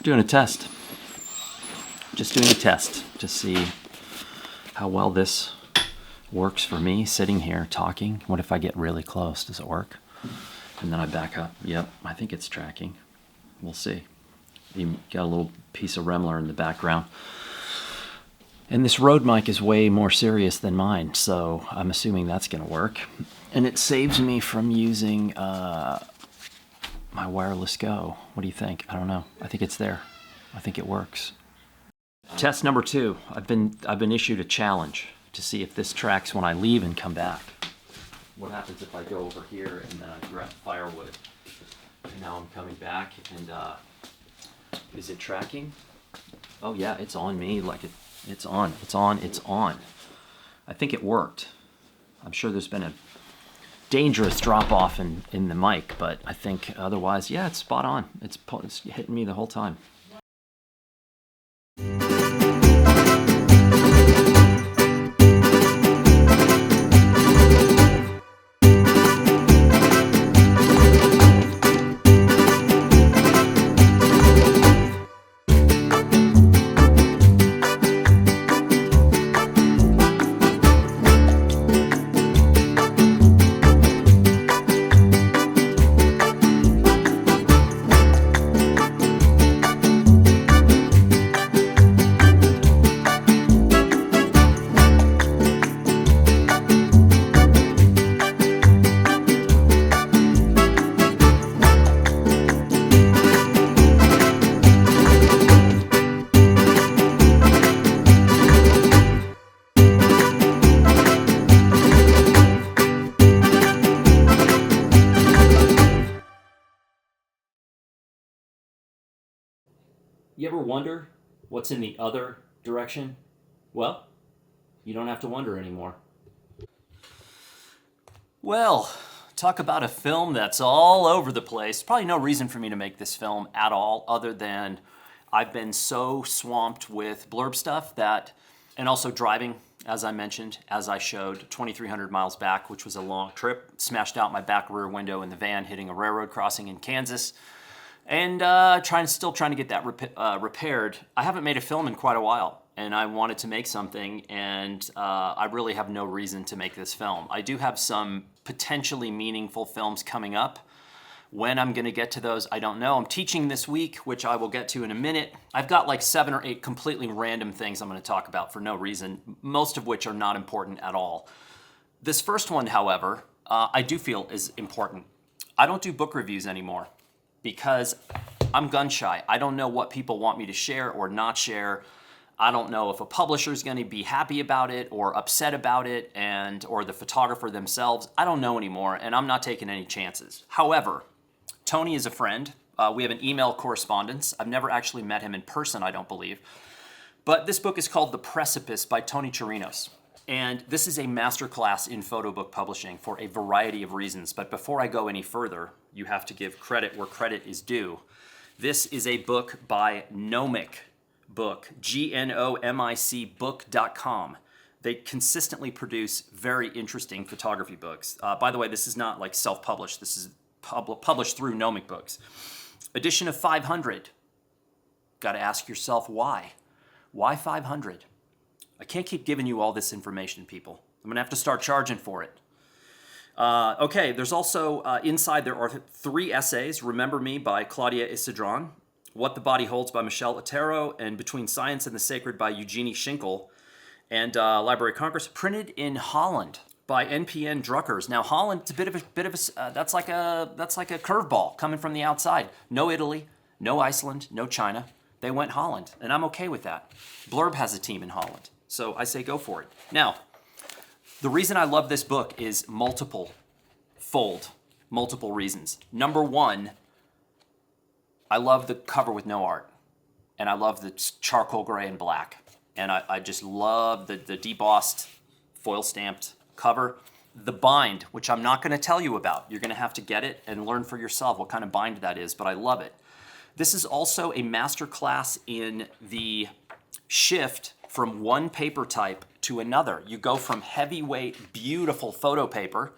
Doing a test. Just doing a test to see how well this works for me sitting here talking. What if I get really close? Does it work? And then I back up. Yep, I think it's tracking. We'll see. You got a little piece of Remler in the background. And this Rode mic is way more serious than mine, so I'm assuming that's going to work. And it saves me from using my wireless Go. What do you think? I don't know. I think it's there. I think it works. Test number 2. I've been issued a challenge to see if this tracks when I leave and come back. What happens if I go over here and then I grab firewood? And now I'm coming back and is it tracking? Oh yeah, it's on me. Like it's on. I think it worked. I'm sure there's been a dangerous drop off in the mic, but I think otherwise, yeah, it's spot on. It's hitting me the whole time. You ever wonder what's in the other direction? Well, you don't have to wonder anymore. Well, talk about a film that's all over the place. Probably no reason for me to make this film at all other than I've been so swamped with blurb stuff that, and also driving, as I mentioned, as I showed, 2,300 miles back, which was a long trip. Smashed out my back rear window in the van hitting a railroad crossing in Kansas. And still trying to get that repaired. I haven't made a film in quite a while, and I wanted to make something, and I really have no reason to make this film. I do have some potentially meaningful films coming up. When I'm going to get to those, I don't know. I'm teaching this week, which I will get to in a minute. I've got like 7 or 8 completely random things I'm going to talk about for no reason, most of which are not important at all. This first one, however, I do feel is important. I don't do book reviews anymore, because I'm gun shy. I don't know what people want me to share or not share. I don't know if a publisher's gonna be happy about it or upset about it, or the photographer themselves. I don't know anymore, and I'm not taking any chances. However, Tony is a friend. We have an email correspondence. I've never actually met him in person, I don't believe. But this book is called The Precipice by Tony Chirinos. And this is a masterclass in photo book publishing for a variety of reasons. But before I go any further, you have to give credit where credit is due. This is a book by Gnomic Book, GNOMIC book.com. They consistently produce very interesting photography books. By the way, this is not like self-published. This is published through Gnomic Books. Edition of 500. Got to ask yourself why. Why 500? I can't keep giving you all this information, people. I'm going to have to start charging for it. Okay, there's also, inside there are 3 essays, Remember Me by Claudia Isidron, What the Body Holds by Michelle Otero, and Between Science and the Sacred by Eugenie Schinkel, and Library of Congress, printed in Holland by NPN Druckers. Now Holland, it's a bit of a that's like a curveball coming from the outside. No Italy, no Iceland, no China. They went Holland, and I'm okay with that. Blurb has a team in Holland, so I say go for it. Now, the reason I love this book is multiple reasons. Number 1, I love the cover with no art, and I love the charcoal gray and black, and I just love the debossed, foil stamped cover. The bind, which I'm not going to tell you about. You're going to have to get it and learn for yourself what kind of bind that is, but I love it. This is also a masterclass in the shift from one paper type to another. You go from heavyweight, beautiful photo paper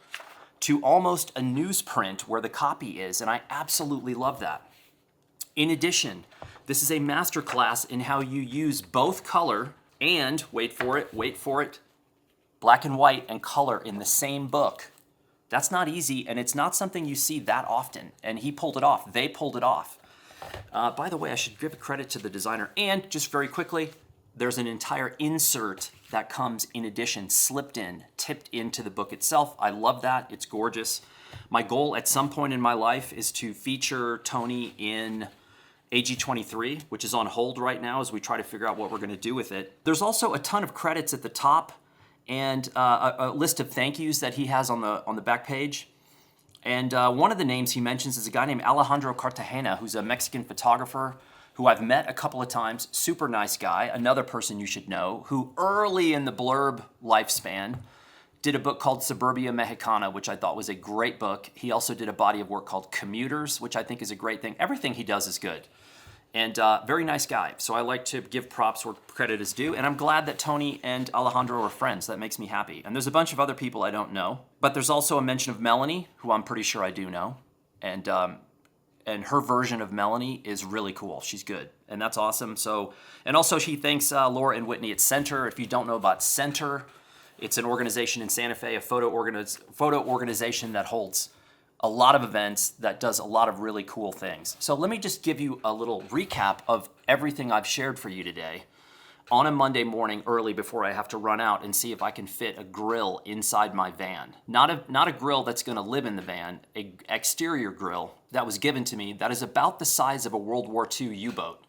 to almost a newsprint where the copy is, and I absolutely love that. In addition, this is a masterclass in how you use both color and, wait for it, black and white and color in the same book. That's not easy, and it's not something you see that often, and he pulled it off. They pulled it off. By the way, I should give credit to the designer, and just very quickly, there's an entire insert that comes in addition, slipped in, tipped into the book itself. I love that. It's gorgeous. My goal at some point in my life is to feature Tony in AG23, which is on hold right now as we try to figure out what we're going to do with it. There's also a ton of credits at the top and a list of thank yous that he has on the back page. And one of the names he mentions is a guy named Alejandro Cartagena, who's a Mexican photographer who I've met a couple of times, super nice guy, another person you should know, who early in the Blurb lifespan did a book called Suburbia Mexicana, which I thought was a great book. He also did a body of work called Commuters, which I think is a great thing. Everything he does is good. And very nice guy. So I like to give props where credit is due. And I'm glad that Tony and Alejandro are friends. That makes me happy. And there's a bunch of other people I don't know. But there's also a mention of Melanie, who I'm pretty sure I do know. And her version of Melanie is really cool. She's good, and that's awesome. So, and also she thanks Laura and Whitney at Center. If you don't know about Center, it's an organization in Santa Fe, a photo organization that holds a lot of events, that does a lot of really cool things. So let me just give you a little recap of everything I've shared for you today on a Monday morning early before I have to run out and see if I can fit a grill inside my van. Not a grill that's going to live in the van, an exterior grill that was given to me that is about the size of a World War II U-boat.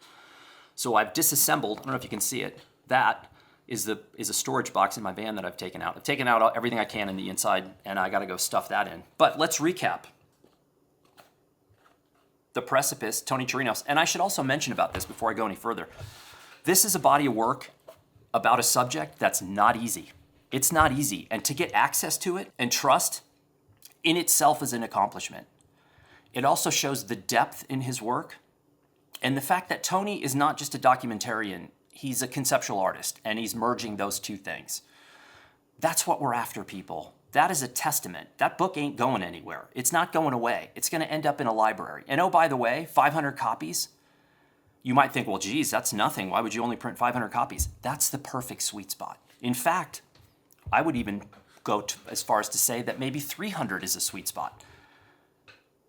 So I've disassembled, I don't know if you can see it, that is a storage box in my van that I've taken out. I've taken out everything I can in the inside, and I got to go stuff that in. But let's recap. The Precipice, Tony Chirinos. And I should also mention about this before I go any further. This is a body of work about a subject that's not easy. It's not easy. And to get access to it and trust in itself is an accomplishment. It also shows the depth in his work and the fact that Tony is not just a documentarian, he's a conceptual artist, and he's merging those two things. That's what we're after, people. That is a testament. That book ain't going anywhere. It's not going away. It's going to end up in a library. And oh, by the way, 500 copies. You might think, well, geez, that's nothing. Why would you only print 500 copies? That's the perfect sweet spot. In fact, I would even go as far as to say that maybe 300 is a sweet spot.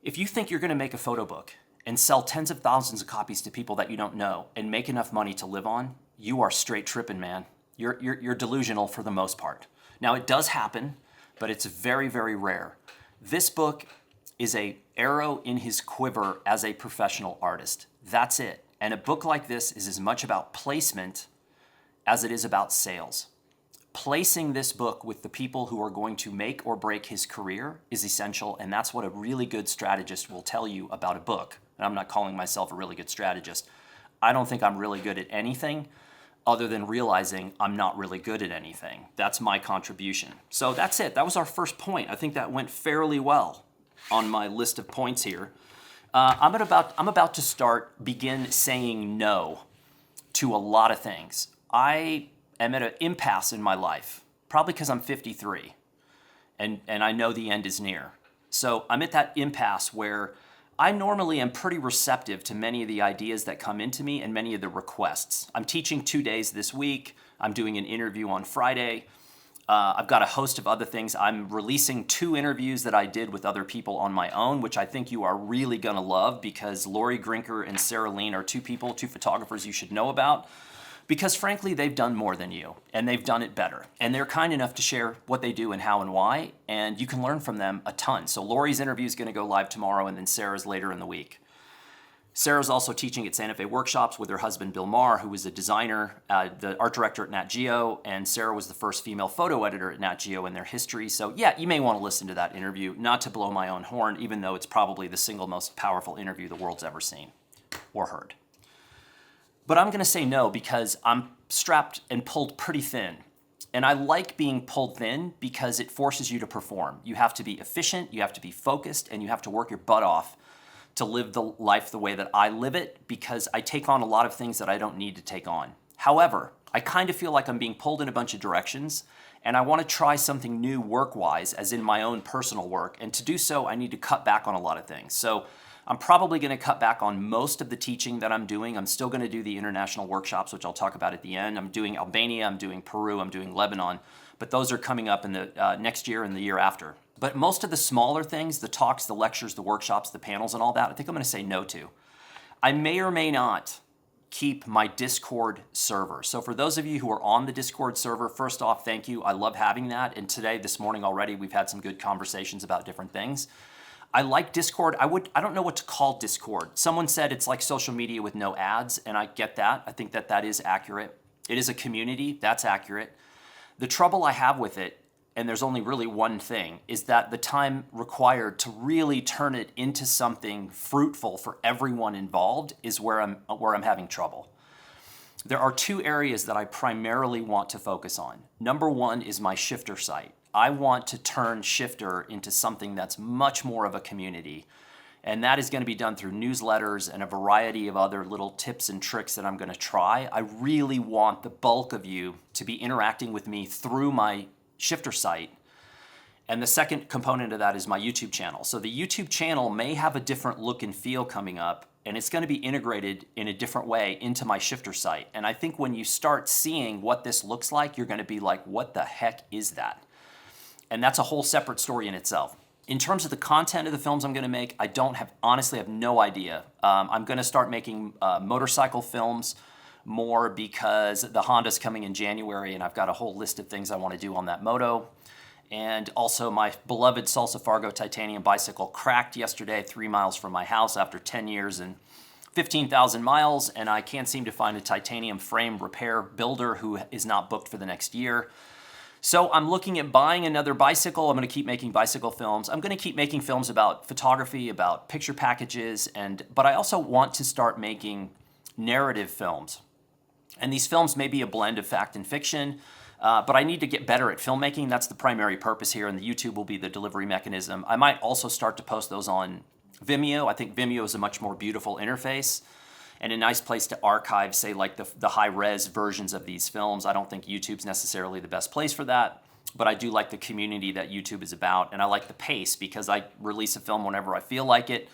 If you think you're going to make a photo book and sell tens of thousands of copies to people that you don't know and make enough money to live on, you are straight tripping, man. You're delusional for the most part. Now, it does happen, but it's very, very rare. This book is an arrow in his quiver as a professional artist. That's it. And a book like this is as much about placement as it is about sales. Placing this book with the people who are going to make or break his career is essential, and that's what a really good strategist will tell you about a book. And I'm not calling myself a really good strategist. I don't think I'm really good at anything other than realizing I'm not really good at anything. That's my contribution. So that's it. That was our first point. I think that went fairly well on my list of points here. I'm about to begin saying no to a lot of things. I am at an impasse in my life, probably because I'm 53, and I know the end is near. So I'm at that impasse where I normally am pretty receptive to many of the ideas that come into me and many of the requests. I'm teaching 2 days this week. I'm doing an interview on Friday. I've got a host of other things. I'm releasing 2 interviews that I did with other people on my own, which I think you are really going to love, because Lori Grinker and Sarah Lean are 2 photographers you should know about, because frankly, they've done more than you, and they've done it better. And they're kind enough to share what they do and how and why, and you can learn from them a ton. So Lori's interview is going to go live tomorrow, and then Sarah's later in the week. Sarah's also teaching at Santa Fe Workshops with her husband, MILNOR, who was a designer, the art director at Nat Geo, and Sarah was the first female photo editor at Nat Geo in their history. So yeah, you may want to listen to that interview, not to blow my own horn, even though it's probably the single most powerful interview the world's ever seen or heard. But I'm going to say no, because I'm strapped and pulled pretty thin. And I like being pulled thin because it forces you to perform. You have to be efficient, you have to be focused, and you have to work your butt off to live the life the way that I live it, because I take on a lot of things that I don't need to take on. However, I kind of feel like I'm being pulled in a bunch of directions, and I want to try something new work-wise, as in my own personal work. And to do so, I need to cut back on a lot of things. So I'm probably going to cut back on most of the teaching that I'm doing. I'm still going to do the international workshops, which I'll talk about at the end. I'm doing Albania, I'm doing Peru, I'm doing Lebanon, but those are coming up in the next year and the year after. But most of the smaller things, the talks, the lectures, the workshops, the panels, and all that, I think I'm going to say no to. I may or may not keep my Discord server. So for those of you who are on the Discord server, first off, thank you. I love having that. And today, this morning already, we've had some good conversations about different things. I like Discord. I don't know what to call Discord. Someone said it's like social media with no ads, and I get that. I think that that is accurate. It is a community. That's accurate. The trouble I have with it, and there's only really one thing, is that the time required to really turn it into something fruitful for everyone involved is where I'm having trouble. There are 2 areas that I primarily want to focus on. Number 1 is my Shifter site. I want to turn Shifter into something that's much more of a community. And that is going to be done through newsletters and a variety of other little tips and tricks that I'm going to try. I really want the bulk of you to be interacting with me through my Shifter site. And the second component of that is my YouTube channel. So the YouTube channel may have a different look and feel coming up, and it's going to be integrated in a different way into my Shifter site. And I think when you start seeing what this looks like, you're going to be like, what the heck is that? And that's a whole separate story in itself. In terms of the content of the films I'm going to make, I honestly have no idea. I'm going to start making motorcycle films more because the Honda's coming in January, and I've got a whole list of things I want to do on that moto. And also my beloved Salsa Fargo titanium bicycle cracked yesterday 3 miles from my house after 10 years and 15,000 miles, and I can't seem to find a titanium frame repair builder who is not booked for the next year. So I'm looking at buying another bicycle. I'm going to keep making bicycle films. I'm going to keep making films about photography, about picture packages, but I also want to start making narrative films. And these films may be a blend of fact and fiction, but I need to get better at filmmaking. That's the primary purpose here, and the YouTube will be the delivery mechanism. I might also start to post those on Vimeo. I think Vimeo is a much more beautiful interface and a nice place to archive, say, like the high-res versions of these films. I don't think YouTube's necessarily the best place for that, but I do like the community that YouTube is about, and I like the pace because I release a film whenever I feel like it,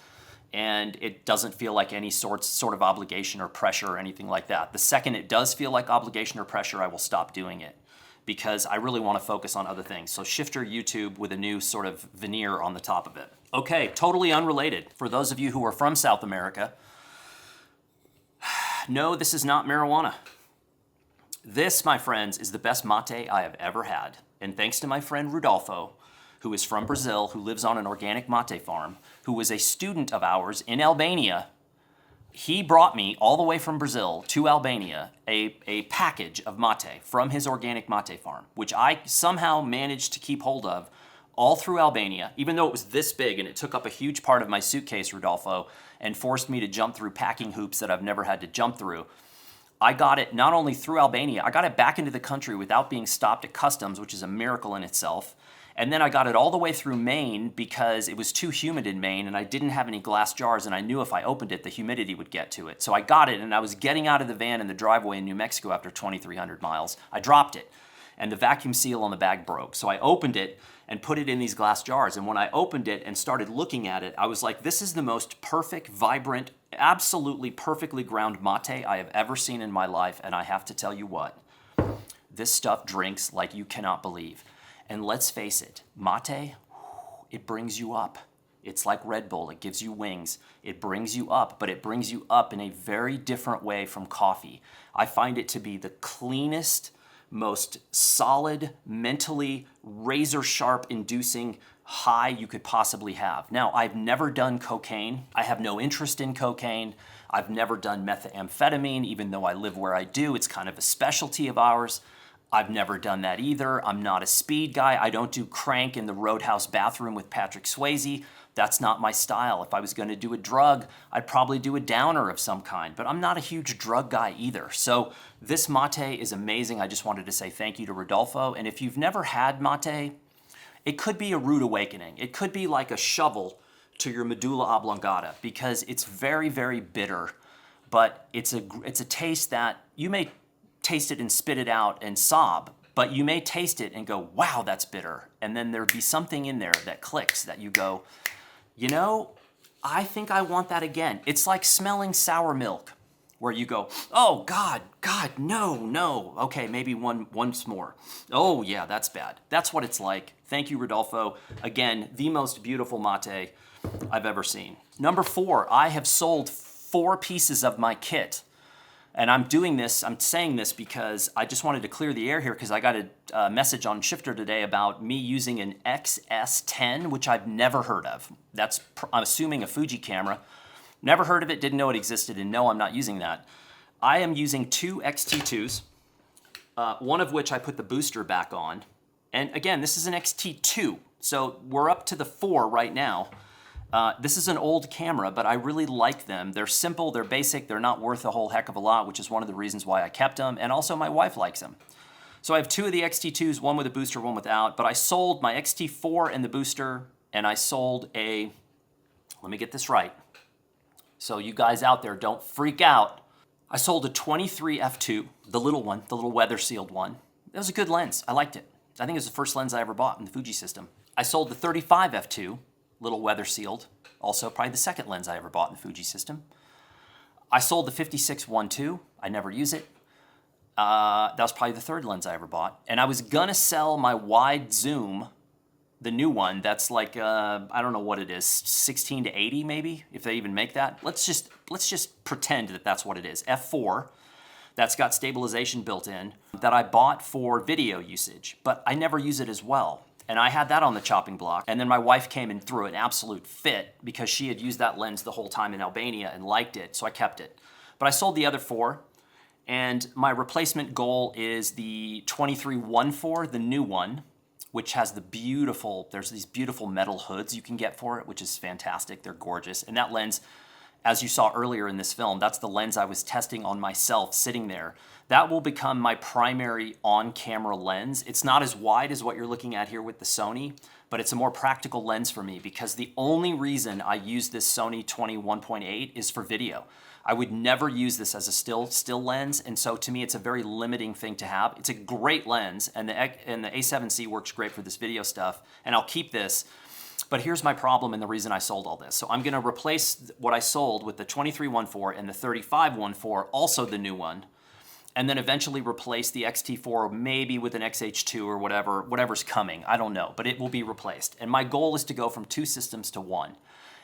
and it doesn't feel like any sort of obligation or pressure or anything like that. The second it does feel like obligation or pressure, I will stop doing it because I really want to focus on other things. So Shifter YouTube with a new sort of veneer on the top of it. Okay, totally unrelated. For those of you who are from South America, no, this is not marijuana. This, my friends, is the best mate I have ever had. And thanks to my friend Rudolfo, who is from Brazil, who lives on an organic mate farm, who was a student of ours in Albania, he brought me all the way from Brazil to Albania a package of mate from his organic mate farm, which I somehow managed to keep hold of all through Albania, even though it was this big and it took up a huge part of my suitcase, Rudolfo, and forced me to jump through packing hoops that I've never had to jump through. I got it not only through Albania, I got it back into the country without being stopped at customs, which is a miracle in itself. And then I got it all the way through Maine because it was too humid in Maine and I didn't have any glass jars, and I knew if I opened it, the humidity would get to it. So I got it, and I was getting out of the van in the driveway in New Mexico after 2,300 miles. I dropped it, and the vacuum seal on the bag broke. So I opened it, and put it in these glass jars. And when I opened it and started looking at it, I was like, this is the most perfect, vibrant, absolutely perfectly ground mate I have ever seen in my life. And I have to tell you what, this stuff drinks like you cannot believe. And let's face it, mate, it brings you up. It's like Red Bull, it gives you wings. It brings you up, but it brings you up in a very different way from coffee. I find it to be the cleanest, most solid, mentally razor sharp inducing high you could possibly have. Now, I've never done cocaine. I have no interest in cocaine. I've never done methamphetamine, even though I live where I do. It's kind of a specialty of ours. I've never done that either. I'm not a speed guy. I don't do crank in the Roadhouse bathroom with Patrick Swayze. That's not my style. If I was going to do a drug, I'd probably do a downer of some kind, but I'm not a huge drug guy either. So this mate is amazing. I just wanted to say thank you to Rodolfo. And if you've never had mate, it could be a rude awakening. It could be like a shovel to your medulla oblongata because it's very, very bitter, but it's a taste that you may taste it and spit it out and sob, but you may taste it and go, wow, that's bitter. And then there'd be something in there that clicks that you go, you know, I think I want that again. It's like smelling sour milk where you go, oh, God, no. Okay, maybe once more. Oh, yeah, that's bad. That's what it's like. Thank you, Rodolfo. Again, the most beautiful mate I've ever seen. Number 4, I have sold 4 pieces of my kit. And I'm saying this because I just wanted to clear the air here because I got a message on Shifter today about me using an XS10, which I've never heard of. I'm assuming a Fuji camera. Never heard of it, didn't know it existed, and no, I'm not using that. I am using 2 XT2s, one of which I put the booster back on. And again, this is an XT2, so we're up to the 4 right now. This is an old camera, but I really like them. They're simple, they're basic, they're not worth a whole heck of a lot, which is one of the reasons why I kept them, and also my wife likes them. So I have 2 of the XT2s, one with a booster, one without, but I sold my XT4 and the booster, and I sold let me get this right, so you guys out there don't freak out. I sold a 23 f2, the little one, the little weather-sealed one. It was a good lens, I liked it. I think it was the first lens I ever bought in the Fuji system. I sold the 35 f2, little weather sealed, also probably the second lens I ever bought in the Fuji system. I sold the 56 1.2, I never use it. That was probably the third lens I ever bought. And I was gonna sell my wide zoom, the new one, that's like, I don't know what it is, 16 to 80 maybe, if they even make that. Let's just pretend that that's what it is. F4, that's got stabilization built in, that I bought for video usage, but I never use it as well. And I had that on the chopping block. And then my wife came and threw an absolute fit because she had used that lens the whole time in Albania and liked it, so I kept it. But I sold the other 4, and my replacement goal is the 23-1.4, the new one, which has there's these beautiful metal hoods you can get for it, which is fantastic. They're gorgeous. And that lens, as you saw earlier in this film, that's the lens I was testing on myself sitting there. That will become my primary on-camera lens. It's not as wide as what you're looking at here with the Sony, but it's a more practical lens for me because the only reason I use this Sony 21.8 is for video. I would never use this as a still lens, and so to me it's a very limiting thing to have. It's a great lens, and the A7C works great for this video stuff, and I'll keep this. But here's my problem and the reason I sold all this. So I'm gonna replace what I sold with the 23-1.4 and the 35-1.4, also the new one, and then eventually replace the XT4 maybe with an XH2 or whatever's coming. I don't know, but it will be replaced. And my goal is to go from 2 systems to 1.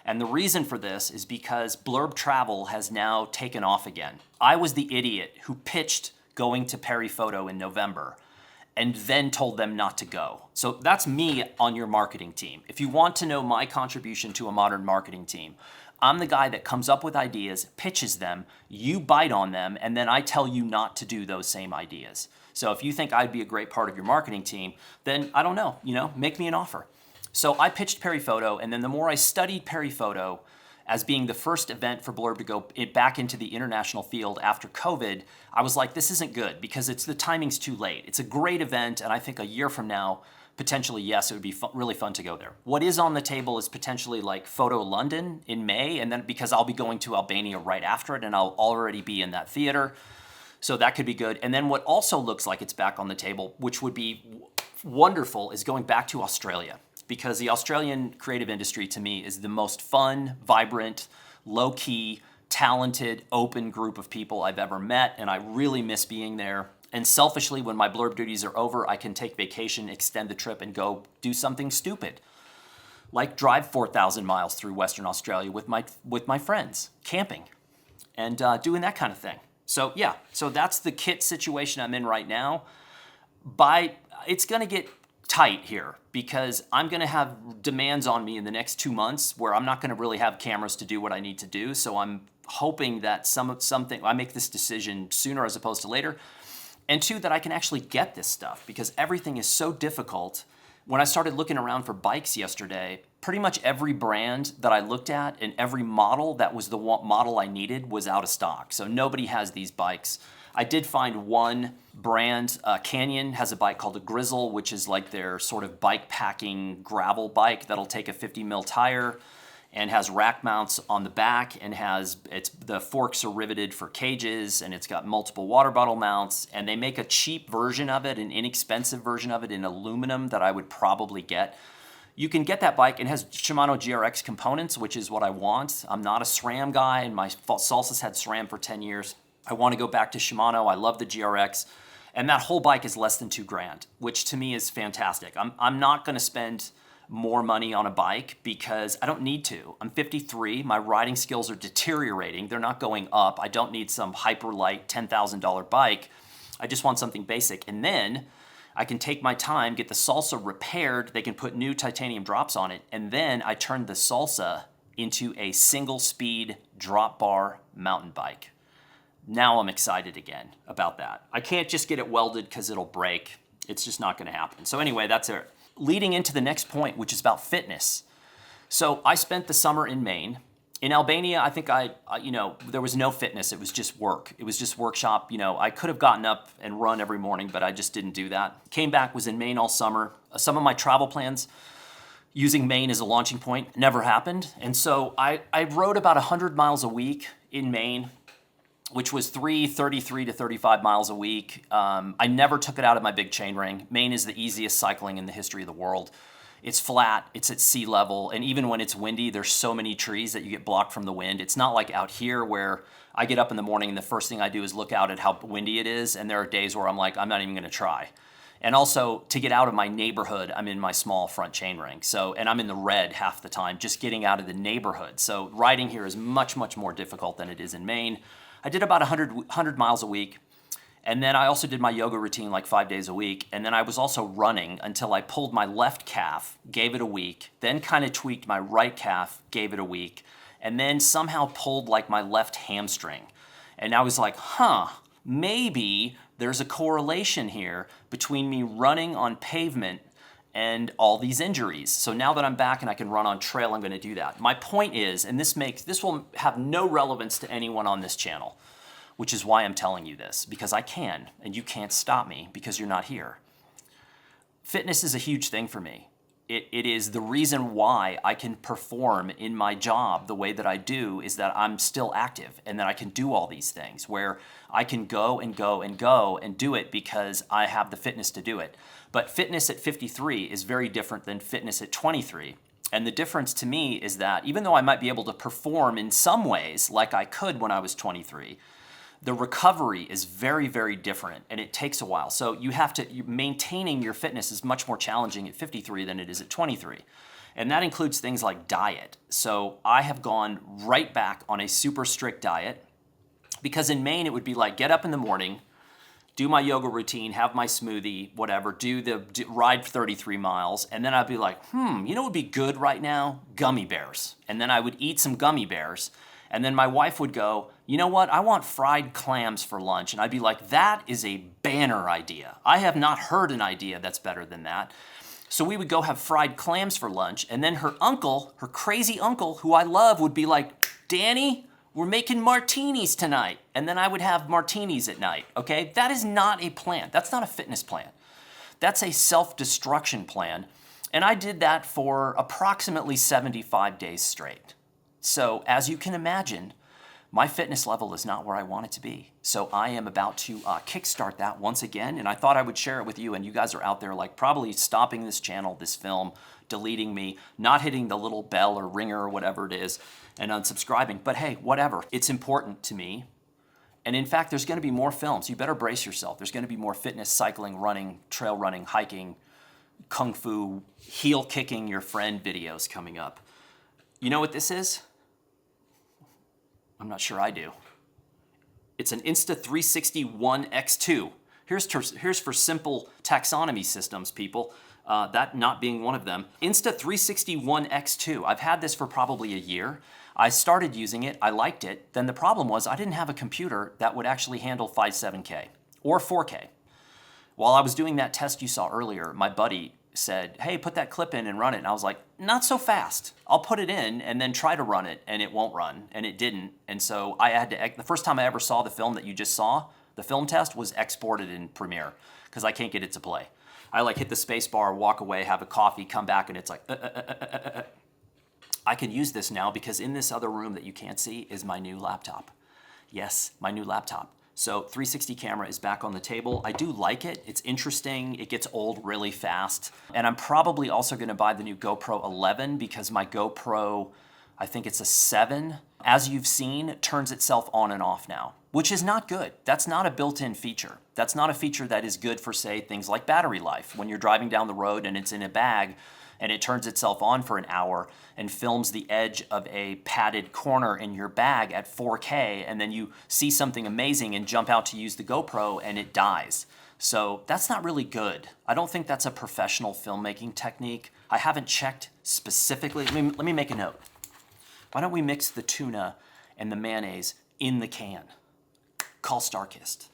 And the reason for this is because Blurb Travel has now taken off again. I was the idiot who pitched going to Perry Photo in November and then told them not to go. So that's me on your marketing team. If you want to know my contribution to a modern marketing team, I'm the guy that comes up with ideas, pitches them, you bite on them, and then I tell you not to do those same ideas. So if you think I'd be a great part of your marketing team, then I don't know, make me an offer. So I pitched Perry Photo, and then the more I studied Perry Photo as being the first event for Blurb to go back into the international field after COVID, I was like, this isn't good because the timing's too late. It's a great event, and I think a year from now, potentially, yes, it would be really fun to go there. What is on the table is potentially like Photo London in May, and then because I'll be going to Albania right after it, and I'll already be in that theater, so that could be good. And then what also looks like it's back on the table, which would be wonderful is going back to Australia, because the Australian creative industry to me is the most fun, vibrant, low-key, talented, open group of people I've ever met, and I really miss being there. And selfishly, when my blurb duties are over, I can take vacation, extend the trip, and go do something stupid, like drive 4,000 miles through Western Australia with my friends, camping, and doing that kind of thing. So yeah, so that's the kit situation I'm in right now. It's going to get tight here because I'm going to have demands on me in the next 2 months where I'm not going to really have cameras to do what I need to do. So I'm hoping that something I make this decision sooner as opposed to later. And two, that I can actually get this stuff because everything is so difficult. When I started looking around for bikes yesterday, pretty much every brand that I looked at and every model that was the model I needed was out of stock. So nobody has these bikes. I did find one brand, Canyon has a bike called a Grizzle, which is like their sort of bike packing gravel bike that'll take a 50 mil tire and has rack mounts on the back and the forks are riveted for cages and it's got multiple water bottle mounts, and they make a cheap version of it, an inexpensive version of it in aluminum that I would probably get. You can get that bike. It has Shimano GRX components, which is what I want. I'm not a SRAM guy, and my Salsa's had SRAM for 10 years. I want to go back to Shimano. I love the GRX. And that whole bike is less than $2,000, which to me is fantastic. I'm not going to spend more money on a bike because I don't need to. I'm 53. My riding skills are deteriorating. They're not going up. I don't need some hyper light $10,000 bike. I just want something basic. And then I can take my time, get the Salsa repaired. They can put new titanium drops on it. And then I turn the Salsa into a single speed drop bar mountain bike. Now I'm excited again about that. I can't just get it welded because it'll break. It's just not going to happen. So anyway, that's it. Leading into the next point, which is about fitness. So I spent the summer in Maine. In Albania, I think there was no fitness. It was just work. It was just workshop. I could have gotten up and run every morning, but I just didn't do that. Came back, was in Maine all summer. Some of my travel plans using Maine as a launching point never happened. And so I rode about 100 miles a week in Maine, which was 33 to 35 miles a week. I never took it out of my big chain ring. Maine is the easiest cycling in the history of the world. It's flat, it's at sea level, and even when it's windy, there's so many trees that you get blocked from the wind. It's not like out here where I get up in the morning and the first thing I do is look out at how windy it is, and there are days where I'm like, I'm not even gonna try. And also, to get out of my neighborhood, I'm in my small front chain ring. And I'm in the red half the time, just getting out of the neighborhood. So riding here is much, much more difficult than it is in Maine. I did about 100 miles a week. And then I also did my yoga routine like 5 days a week. And then I was also running until I pulled my left calf, gave it a week, then kind of tweaked my right calf, gave it a week, and then somehow pulled like my left hamstring. And I was like, maybe there's a correlation here between me running on pavement and all these injuries. So now that I'm back and I can run on trail, I'm going to do that. My point is, and this will have no relevance to anyone on this channel, which is why I'm telling you this, because I can, and you can't stop me because you're not here. Fitness is a huge thing for me. It is the reason why I can perform in my job the way that I do, is that I'm still active and that I can do all these things where I can go and go and go and do it because I have the fitness to do it. But fitness at 53 is very different than fitness at 23. And the difference to me is that even though I might be able to perform in some ways like I could when I was 23, the recovery is very, very different, and it takes a while. So maintaining your fitness is much more challenging at 53 than it is at 23. And that includes things like diet. So I have gone right back on a super strict diet because in Maine it would be like get up in the morning, do my yoga routine, have my smoothie, whatever, ride 33 miles, and then I'd be like, what would be good right now? Gummy bears. And then I would eat some gummy bears. And then my wife would go, you know what, I want fried clams for lunch. And I'd be like, that is a banner idea. I have not heard an idea that's better than that. So we would go have fried clams for lunch. And then her crazy uncle, who I love, would be like, Danny, we're making martinis tonight. And then I would have martinis at night, okay? That is not a plan. That's not a fitness plan. That's a self-destruction plan. And I did that for approximately 75 days straight. So as you can imagine, my fitness level is not where I want it to be. So I am about to kickstart that once again, and I thought I would share it with you, and you guys are out there like probably stopping this channel, this film, deleting me, not hitting the little bell or ringer or whatever it is, and unsubscribing. But hey, whatever. It's important to me. And in fact, there's going to be more films. You better brace yourself. There's going to be more fitness, cycling, running, trail running, hiking, kung fu, heel kicking your friend videos coming up. You know what this is? I'm not sure I do. It's an Insta360 ONE X2. Here's for simple taxonomy systems, people. That not being one of them. Insta360 ONE X2. I've had this for probably a year. I started using it, I liked it. Then the problem was I didn't have a computer that would actually handle 5.7K or 4K. While I was doing that test you saw earlier, my buddy said, hey, put that clip in and run it. And I was like, not so fast. I'll put it in and then try to run it, and it won't run, and it didn't. And so I had to, the first time I ever saw the film that you just saw, the film test was exported in Premiere because I can't get it to play. I like hit the space bar, walk away, have a coffee, come back, and it's like, I can use this now because in this other room that you can't see is my new laptop. Yes, my new laptop. So 360 camera is back on the table. I do like it. It's interesting. It gets old really fast. And I'm probably also going to buy the new GoPro 11 because my GoPro, I think it's a 7, as you've seen, turns itself on and off now, which is not good. That's not a built-in feature. That's not a feature that is good for, say, things like battery life. When you're driving down the road and it's in a bag, and it turns itself on for an hour and films the edge of a padded corner in your bag at 4K, and then you see something amazing and jump out to use the GoPro and it dies. So that's not really good. I don't think that's a professional filmmaking technique. I haven't checked specifically. Let me make a note. Why don't we mix the tuna and the mayonnaise in the can? Call Starkist.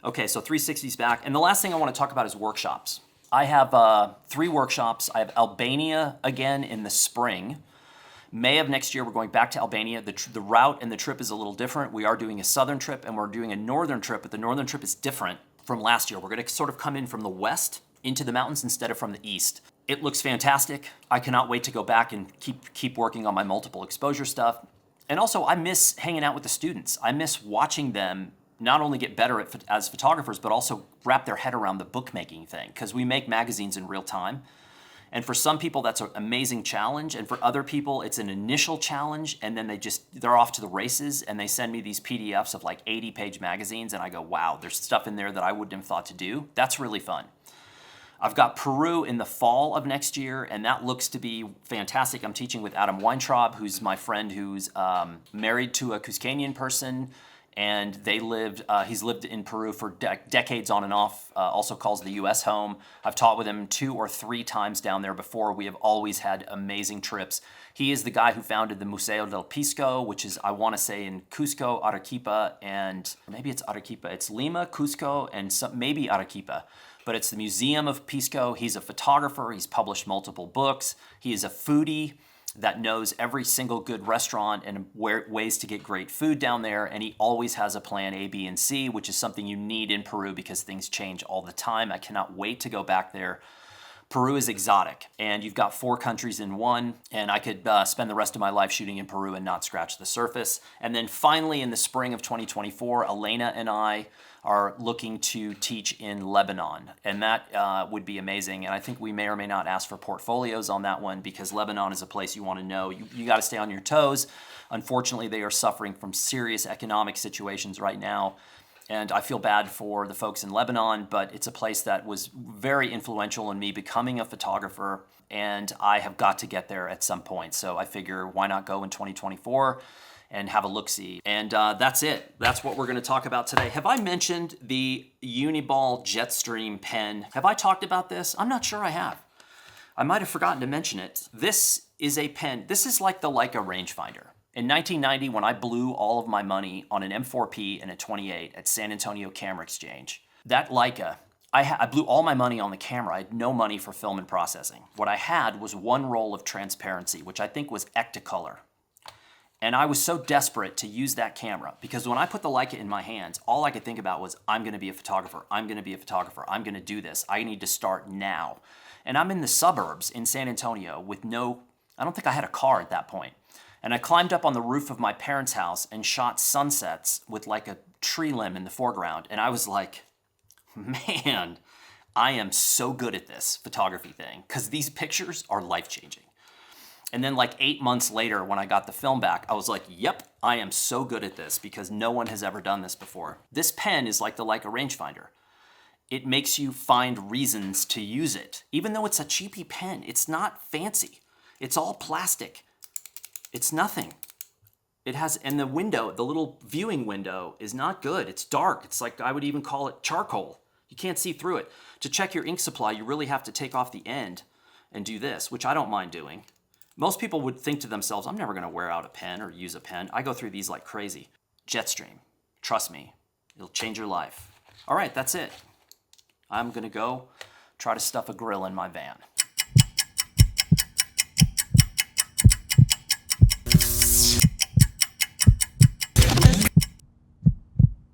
Okay, so 360's back. And the last thing I want to talk about is workshops. I have 3 workshops. I have Albania again in the spring. May of next year, we're going back to Albania. The route and the trip is a little different. We are doing a southern trip and we're doing a northern trip, but the northern trip is different from last year. We're going to sort of come in from the west into the mountains instead of from the east. It looks fantastic. I cannot wait to go back and keep working on my multiple exposure stuff. And also, I miss hanging out with the students. I miss watching them not only get better as photographers, but also wrap their head around the bookmaking thing, because we make magazines in real time. And for some people, that's an amazing challenge. And for other people, it's an initial challenge, and then they're off to the races, and they send me these PDFs of like 80-page magazines, and I go, wow, there's stuff in there that I wouldn't have thought to do. That's really fun. I've got Peru in the fall of next year, and that looks to be fantastic. I'm teaching with Adam Weintraub, who's my friend who's married to a Cuscanian person, and he's lived in Peru for decades on and off, also calls the U.S. home. I've taught with him 2 or 3 times down there before. We have always had amazing trips. He is the guy who founded the Museo del Pisco, which is, I want to say, in Cusco, Arequipa, and maybe it's Arequipa. It's Lima, Cusco, and maybe Arequipa. But it's the Museum of Pisco. He's a photographer. He's published multiple books. He is a foodie that knows every single good restaurant and ways to get great food down there, and he always has a plan A, B, and C, which is something you need in Peru because things change all the time. I cannot wait to go back there. Peru is exotic, and you've got 4 countries in one, and I could spend the rest of my life shooting in Peru and not scratch the surface. And then finally, in the spring of 2024, Elena and I are looking to teach in Lebanon, and that would be amazing. And I think we may or may not ask for portfolios on that one because Lebanon is a place you want to know. You got to stay on your toes. Unfortunately, they are suffering from serious economic situations right now, and I feel bad for the folks in Lebanon, but it's a place that was very influential in me becoming a photographer, and I have got to get there at some point. So I figure, why not go in 2024? And have a look-see. And that's it. That's what we're going to talk about today. Have I mentioned the Uniball Jetstream pen? Have I talked about this? I'm not sure I have. I might have forgotten to mention it. This is a pen. This is like the Leica rangefinder. In 1990, when I blew all of my money on an M4P and a 28 at San Antonio Camera Exchange, that Leica, I blew all my money on the camera. I had no money for film and processing. What I had was 1 roll of transparency, which I think was Ectacolor. And I was so desperate to use that camera because when I put the Leica in my hands, all I could think about was, I'm going to be a photographer. I'm going to be a photographer. I'm going to do this. I need to start now. And I'm in the suburbs in San Antonio with I don't think I had a car at that point. And I climbed up on the roof of my parents' house and shot sunsets with like a tree limb in the foreground. And I was like, man, I am so good at this photography thing because these pictures are life-changing. And then like 8 months later when I got the film back, I was like, yep, I am so good at this because no one has ever done this before. This pen is like the Leica rangefinder. It makes you find reasons to use it. Even though it's a cheapy pen, it's not fancy. It's all plastic. It's nothing. It has, and the window, the little viewing window is not good. It's dark. It's like, I would even call it charcoal. You can't see through it. To check your ink supply, you really have to take off the end and do this, which I don't mind doing. Most people would think to themselves, I'm never gonna wear out a pen or use a pen. I go through these like crazy. Jetstream, trust me, it'll change your life. All right, that's it. I'm gonna go try to stuff a grill in my van.